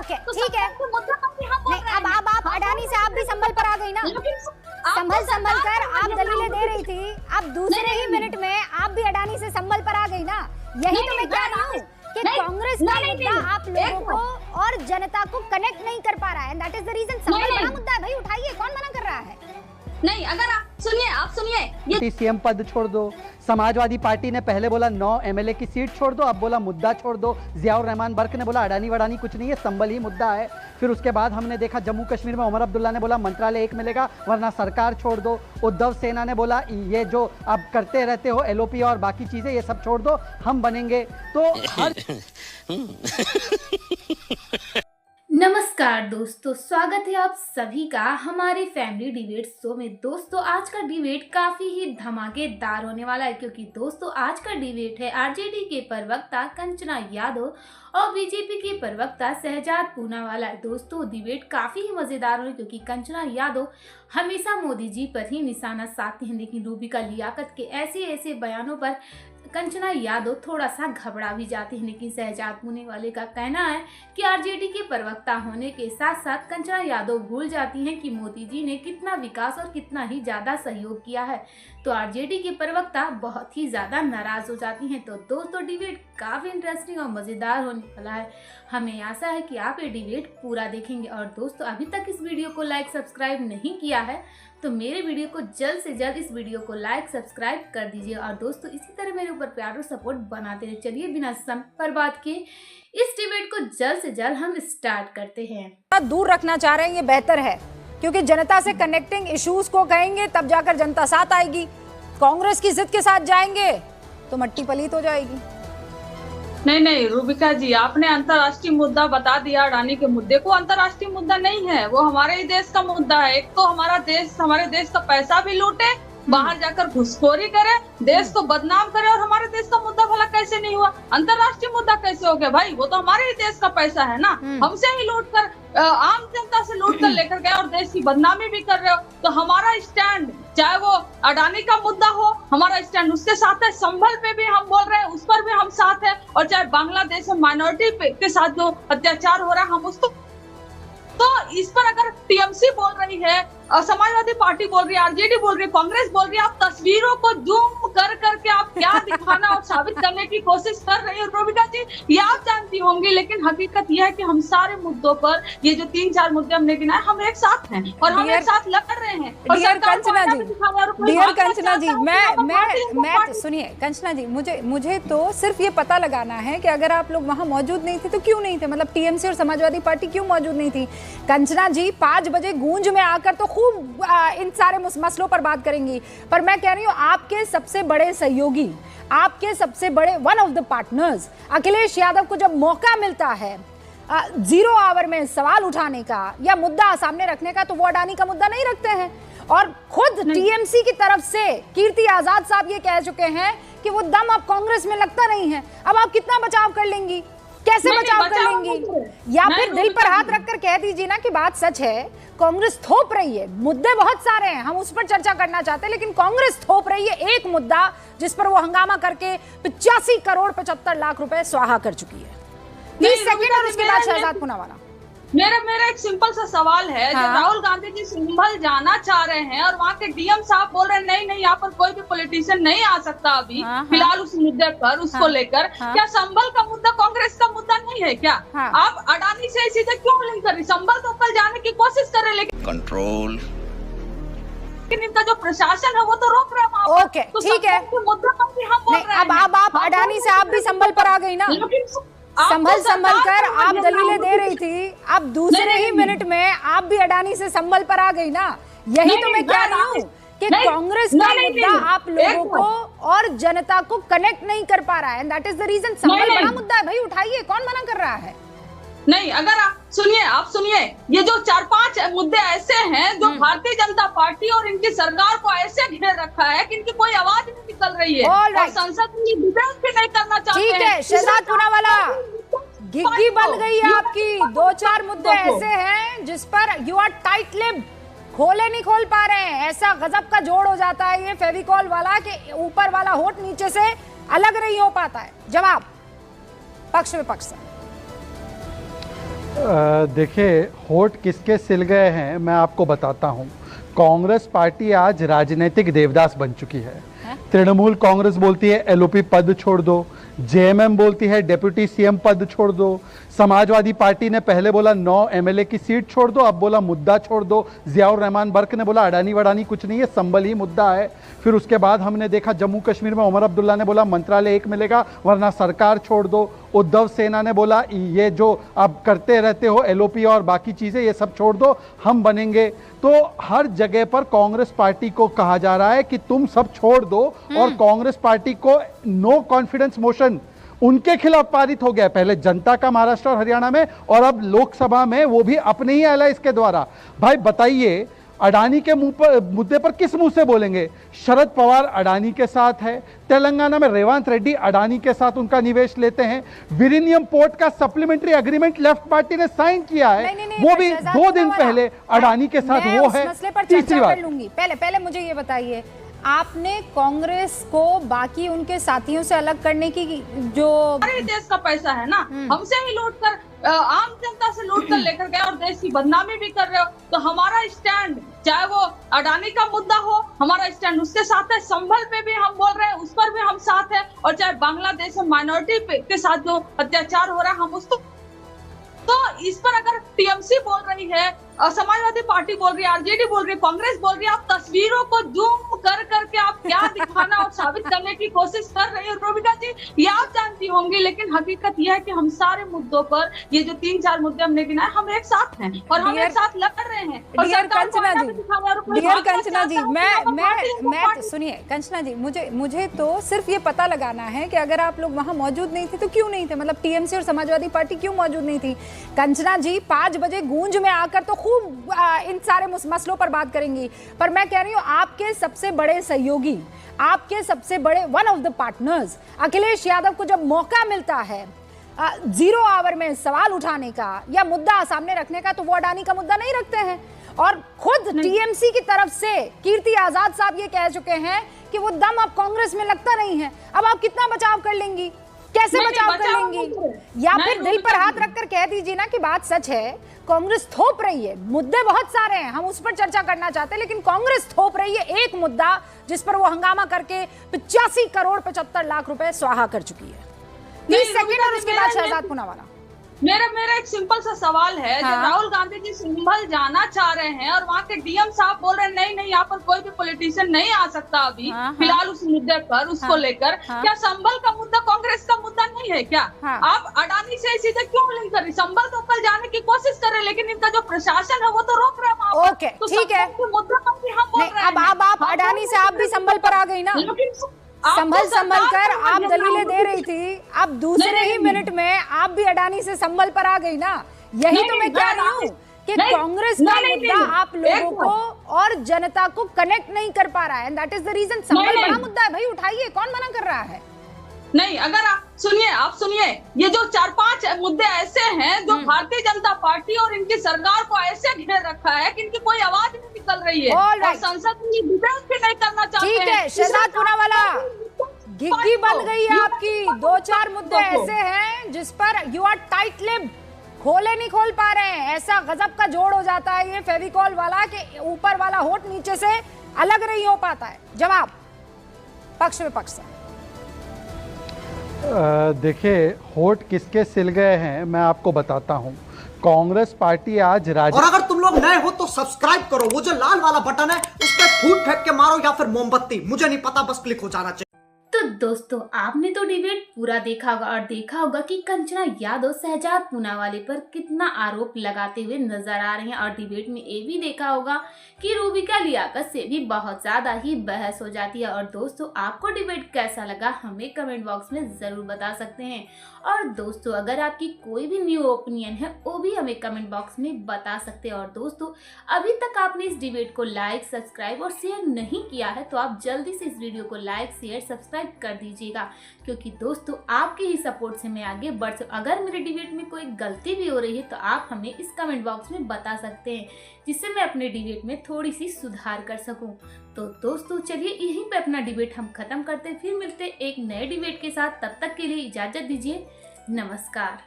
Okay ठीक है, नहीं अब आप अडानी से आप भी संभल पर आ गई ना, संभल कर आप दलीलें दे रही थी, अब दूसरे ही मिनट में आप भी अडानी से संभल पर आ गई ना। यही तो मैं कह रही हूँ कि कांग्रेस का मुद्दा आप लोगों को और जनता को कनेक्ट नहीं कर पा रहा है, that is the reason. Sambhal बड़ा मुद्दा है भाई, उठाइए, कौन मना कर रहा है? नहीं, अगर आप सुनिए ये सीएम पद छोड़ दो। समाजवादी पार्टी ने पहले बोला 9 एमएलए की सीट छोड़ दो, अब बोला मुद्दा छोड़ दो। जियाउर रहमान बर्क ने बोला अडानी वडानी कुछ नहीं है, संभल ही मुद्दा है। फिर उसके बाद हमने देखा जम्मू कश्मीर में उमर अब्दुल्ला ने बोला मंत्रालय एक मिलेगा वरना सरकार छोड़ दो। उद्धव सेना ने बोला ये जो आप करते रहते हो एलओपी और बाकी चीजें ये सब छोड़ दो, हम बनेंगे। तो हर नमस्कार दोस्तों, स्वागत है आप सभी का हमारे फैमिली डिबेट शो में। दोस्तों आज का डिबेट काफी ही धमाकेदार होने वाला है, क्योंकि दोस्तों आज का डिबेट है आरजेडी के प्रवक्ता कंचना यादव और बीजेपी के प्रवक्ता शहजाद पूनावाला। दोस्तों डिबेट काफी ही मजेदार है, क्योंकि कंचना यादव हमेशा मोदी जी पर ही निशाना साधते हैं, लेकिन रूबिका लियाकत के ऐसे बयानों पर कंचना यादव थोड़ा सा घबरा भी जाती है। लेकिन शहजाद पूनावाला का कहना है कि आरजेडी के प्रवक्ता होने के साथ साथ कंचना यादव भूल जाती हैं कि मोदी जी ने कितना विकास और कितना ही ज्यादा सहयोग किया है, तो आरजेडी के प्रवक्ता बहुत ही ज्यादा नाराज हो जाती हैं। तो दोस्तों डिबेट काफी इंटरेस्टिंग और मजेदार होने वाला है, हमें आशा है कि आप ये डिबेट पूरा देखेंगे। और दोस्तों अभी तक इस वीडियो को लाइक सब्सक्राइब नहीं किया है तो मेरे वीडियो को जल्द से जल्द इस वीडियो को लाइक सब्सक्राइब कर दीजिए। और दोस्तों इसी तरह मेरे ऊपर प्यार और सपोर्ट बनाते रहिए। चलिए बिना समय बर्बाद किए इस डिबेट को जल्द से जल्द हम स्टार्ट करते हैं। दूर रखना चाह रहे हैं ये बेहतर है, क्योंकि जनता से कनेक्टिंग इश्यूज को कहेंगे तब जाकर जनता साथ आएगी। कांग्रेस की जिद के साथ जाएंगे तो मट्टी पलीत हो जाएगी। नहीं रूबिका जी, आपने अंतर्राष्ट्रीय मुद्दा बता दिया। अडानी के मुद्दे को अंतर्राष्ट्रीय मुद्दा नहीं है, वो हमारे ही देश का मुद्दा है। एक तो हमारे देश का पैसा भी लूटे, बाहर जाकर घुसखोरी करे, देश को बदनाम करे, और हमारे देश का मुद्दा भला कैसे नहीं हुआ? अंतर्राष्ट्रीय मुद्दा कैसे हो गया भाई? वो तो हमारे ही देश का पैसा है ना, हमसे ही लूट कर, आम जनता से लूट कर लेकर गए और देश की बदनामी भी कर रहे हो। तो हमारा स्टैंड, चाहे वो अडानी का मुद्दा हो, हमारा स्टैंड उसके साथ है। संभल पे भी हम बोल रहे हैं, उस पर भी हम साथ है। और चाहे बांग्लादेश में माइनॉरिटी के साथ जो अत्याचार हो रहा है, हम उसको, तो इस पर अगर टीएमसी बोल रही है, समाजवादी पार्टी बोल रही है, आरजेडी बोल रही है, कांग्रेस बोल रही है, आप तस्वीरों को जूम कर करके आप क्या दिखाना और साबित करने की कोशिश कर रही है रूबिका जी, ये आप जानती होंगी। लेकिन हकीकत यह है कि हम सारे मुद्दों पर, ये जो 3-4 मुद्दे हमने गिनाए, हम एक साथ हैं और हम एक साथ लड़ रहे हैं। डियर कंचना जी, मैं सुनिए कंचना जी, मुझे तो सिर्फ ये पता लगाना है कि अगर आप लोग वहाँ मौजूद नहीं थे तो क्यों नहीं थे, मतलब टीएमसी और समाजवादी पार्टी क्यों मौजूद नहीं थी? कंचना जी 5 बजे गूंज में आकर तो खूब इन सारे मसलों पर बात करेंगी, पर मैं कह रही हूँ आपके सबसे बड़े सहयोगी, आपके सबसे बड़े one of the partners Akhilesh Yadav को जब मौका मिलता है 0 आवर में सवाल उठाने का या मुद्दा सामने रखने का, तो वो अडानी का मुद्दा नहीं रखते हैं। और खुद टीएमसी की तरफ से कीर्ति आजाद साहब ये कह चुके हैं कि वो दम अब कांग्रेस में लगता नहीं है। अब आप कितना बचाव कर लेंगी, कैसे बचाव कर लेंगी? या फिर दिल पर हाथ रखकर कह दीजिए ना कि बात सच है, कांग्रेस थोप रही है, मुद्दे बहुत सारे हैं, हम उस पर चर्चा करना चाहते हैं, लेकिन कांग्रेस थोप रही है एक मुद्दा जिस पर वो हंगामा करके 85 करोड़ 75 लाख रुपए स्वाहा कर चुकी है। 30 सेकंड और उसके बाद शहजाद पूनावाला। मेरा एक सिंपल सा सवाल है। जब राहुल गांधी जी संभल जाना चाह रहे हैं और वहाँ के डीएम साहब बोल रहे हैं नहीं यहाँ पर कोई भी पॉलिटिशियन नहीं आ सकता अभी फिलहाल उस मुद्दे पर, उसको लेकर, क्या संभल का मुद्दा कांग्रेस का मुद्दा नहीं है क्या? आप अडानी से सीधे क्यों लिंक कर रही? संभल तो कल जाने की कोशिश कर रहे, लेकिन कंट्रोल, लेकिन इनका जो प्रशासन है वो तो रोक रहा है। ओके ठीक है, मुद्दा पर भी हम बोल रहे हैं। अब आप अडानी से आप भी संभल पर आ गई ना, संभल कर आप दलीलें दे रही थी, अब दूसरे ही मिनट में आप भी अडानी से संभल पर आ गई ना। यही तो मैं कह रही हूँ कि कांग्रेस का मुद्दा आप लोगों को और जनता को कनेक्ट नहीं कर पा रहा है, that is the reason. Sambhal बड़ा मुद्दा है भाई, उठाइए, कौन मना कर रहा है? नहीं, अगर आप सुनिए, ये जो 4-5 मुद्दे ऐसे हैं जो भारतीय जनता पार्टी और इनकी सरकार को ऐसे घेर रखा है कि इनकी कोई आवाज नहीं निकल रही है और संसद में डिबेट भी नहीं करना चाहते हैं। ठीक है, शहजाद पूनावाला गिग्गी बन गई है आपकी। 2-4 मुद्दे ऐसे हैं जिस पर यू आर टाइट लिप्ड, खोले नहीं खोल पा रहे हैं। ऐसा गजब का जोड़ हो जाता है ये फेविकॉल वाला कि ऊपर वाला होठ नीचे से अलग नहीं हो पाता है। जवाब पक्ष विपक्ष से। देखिए, होठ किसके सिल गए हैं मैं आपको बताता हूँ। कांग्रेस पार्टी आज राजनीतिक देवदास बन चुकी है। तृणमूल कांग्रेस बोलती है एलओपी पद छोड़ दो, जेएमएम बोलती है डेप्यूटी सीएम पद छोड़ दो, समाजवादी पार्टी ने पहले बोला 9 एमएलए की सीट छोड़ दो, अब बोला मुद्दा छोड़ दो। जियाउर रहमान बर्क ने बोला अडानी वडानी कुछ नहीं है, संबल ही मुद्दा है। फिर उसके बाद हमने देखा जम्मू कश्मीर में उमर अब्दुल्ला ने बोला मंत्रालय एक मिलेगा वरना सरकार छोड़ दो। उद्धव सेना ने बोला ये जो आप करते रहते हो एलओपी और बाकी चीजें ये सब छोड़ दो, हम बनेंगे। तो हर जगह पर कांग्रेस पार्टी को कहा जा रहा है कि तुम सब छोड़ दो, और कांग्रेस पार्टी को नो कॉन्फिडेंस मोशन उनके खिलाफ पारित हो गया। पहले जनता का महाराष्ट्र और हरियाणा में, और अब लोकसभा में वो भी अपने ही एलाइज के द्वारा। भाई बताइए, अडानी के मुद्दे पर किस मुंह से बोलेंगे? शरद पवार अडानी के साथ है, तेलंगाना में रेवंत रेड्डी अडानी के साथ उनका निवेश लेते हैं, विरिनियम पोर्ट का सप्लीमेंट्री एग्रीमेंट लेफ्ट पार्टी ने साइन किया है, वो भी 2 दिन पहले अडानी के साथ वो है। तीसरी बात, पहले मुझे ये बताइए, आपने कांग्रेस को बाकी उनके साथियों से अलग करने की जो हमारे देश का पैसा है ना, हमसे ही लूट कर आम जनता से लूट कर लेकर गए और देश की बदनामी भी कर रहे हो। तो हमारा स्टैंड, चाहे वो अडानी का मुद्दा हो, हमारा स्टैंड उसके साथ है। संभल पे भी हम बोल रहे हैं, उस पर भी हम साथ है। और चाहे बांग्लादेश में माइनॉरिटी के साथ जो अत्याचार हो रहा है, हम उसको, तो इस पर अगर टीएमसी बोल रही है, समाजवादी पार्टी बोल रही है, आरजेडी बोल रही है, कांग्रेस बोल रही है, आप तस्वीरों को जूम कर करके आप क्या दिखाना और साबित करने की कोशिश कर रही है रोबिका जी, ये आप जानती होंगी। लेकिन हकीकत यह है कि हम सारे मुद्दों पर, ये जो 3-4 मुद्दे हमने गिनाए, हम एक साथ हैं और हम एक साथ लड़ रहे हैं। डियर कंचना जी, मैं सुनिए कंचना जी, मुझे तो सिर्फ ये पता लगाना है कि अगर आप लोग वहां मौजूद नहीं थे तो क्यों नहीं थे, मतलब टीएमसी और समाजवादी पार्टी क्यों मौजूद नहीं थी। कंचना जी 5 बजे गूंज में आकर तो खूब इन सारे मसलों पर बात करेंगी, पर मैं कह रही हूँ आपके सबसे बड़े सहयोगी, आपके सबसे बड़े one of the partners Akhilesh Yadav को जब मौका मिलता है 0 आवर में सवाल उठाने का या मुद्दा सामने रखने का, तो वो अडानी का मुद्दा नहीं रखते हैं। और खुद टीएमसी की तरफ से कीर्ति आजाद साहब ये कह चुके हैं कि वो दम अब कांग्रेस में लगता नहीं है। अब आप कितना बचाव कर लेंगी, कैसे बचाव कर लेंगी? या फिर दिल पर हाथ रखकर कह दीजिए ना कि बात सच है, कांग्रेस थोप रही है, मुद्दे बहुत सारे हैं, हम उस पर चर्चा करना चाहते हैं, लेकिन कांग्रेस थोप रही है एक मुद्दा जिस पर वो हंगामा करके 85 करोड़ 75 लाख रुपए स्वाहा कर चुकी है। 30 सेकंड और उसके बाद शहजाद पूनावाला। मेरा एक सिंपल सा सवाल है। हाँ? जब राहुल गांधी जी संभल जाना चाह रहे हैं और वहाँ के डीएम साहब बोल रहे हैं नहीं यहाँ पर कोई भी पॉलिटिशियन नहीं आ सकता अभी फिलहाल उस मुद्दे पर, उसको लेकर क्या संभल का मुद्दा कांग्रेस का मुद्दा नहीं है क्या? आप अडानी से चीजें क्यों लिंक कर रही? संभल तो कल जाने की कोशिश कर रहे, लेकिन इनका जो प्रशासन है वो तो रोक रहा है। ओके ठीक है, मुद्दा पर भी हम बोल रहे हैं। अब आप अडानी से आप भी संभल पर आ गई ना, संभल कर आप दलीलें दे रही थी, अब दूसरे ही मिनट में आप भी अडानी से संभल पर आ गई ना। यही तो मैं कह रही हूँ कि कांग्रेस का मुद्दा आप लोगों को और जनता को कनेक्ट नहीं कर पा रहा है, and that is the reason. Sambhal बड़ा मुद्दा है भाई, उठाइए, कौन मना कर रहा है? नहीं, अगर आप सुनिए, ये जो 4-5 मुद्दे ऐसे हैं जो भारतीय जनता पार्टी और इनकी सरकार को ऐसे घेर रखा है कि इनकी कोई आवाज नहीं निकल रही है और संसद में डिबेट भी नहीं करना चाहते हैं। ठीक है, शहजाद पूनावाला, घिग्गी बन गई है आपकी। 2-4 मुद्दे ऐसे हैं जिस पर यू आर टाइट लिप, खोले नहीं खोल पा रहे हैं। ऐसा गजब का जोड़ हो जाता है ये फेविकॉल वाला कि ऊपर वाला होठ नीचे से अलग नहीं हो पाता है। जवाब पक्ष विपक्ष से। देखिए, होठ किसके सिल गए हैं मैं आपको बताता हूं। कांग्रेस पार्टी आज और अगर तुम लोग नए हो तो सब्सक्राइब करो, वो जो लाल वाला बटन है उस पर फूट फेंक के मारो या फिर मोमबत्ती, मुझे नहीं पता, बस क्लिक हो जाना चाहिए। तो दोस्तों, आपने तो डिबेट पूरा देखा होगा और देखा होगा कि कंचना यादव शहजाद पूनावाला पर कितना आरोप लगाते हुए नजर आ रहे हैं, और डिबेट में ये भी देखा होगा कि रूबिका लियाकत से भी बहुत ज्यादा ही बहस हो जाती है। और दोस्तों, आपको डिबेट कैसा लगा हमें कमेंट बॉक्स में जरूर बता सकते हैं। और दोस्तों, अगर आपकी कोई भी न्यू ओपिनियन है वो भी हमें कमेंट बॉक्स में बता सकते हैं। और दोस्तों, अभी तक आपने इस डिबेट को लाइक, सब्सक्राइब और शेयर नहीं किया है तो आप जल्दी से इस वीडियो को लाइक, शेयर, सब्सक्राइब कर दीजिएगा, क्योंकि दोस्तों आपके ही सपोर्ट से मैं आगे बढ़ सकूं। अगर मेरे डिबेट में कोई गलती भी हो रही है तो आप हमें इस कमेंट बॉक्स में बता सकते हैं, जिससे मैं अपने डिबेट में थोड़ी सी सुधार कर सकूं। तो दोस्तों, चलिए यहीं पे अपना डिबेट हम खत्म करते हैं, फिर मिलते हैं एक नए डिबेट के साथ। तब तक के लिए इजाजत दीजिए, नमस्कार।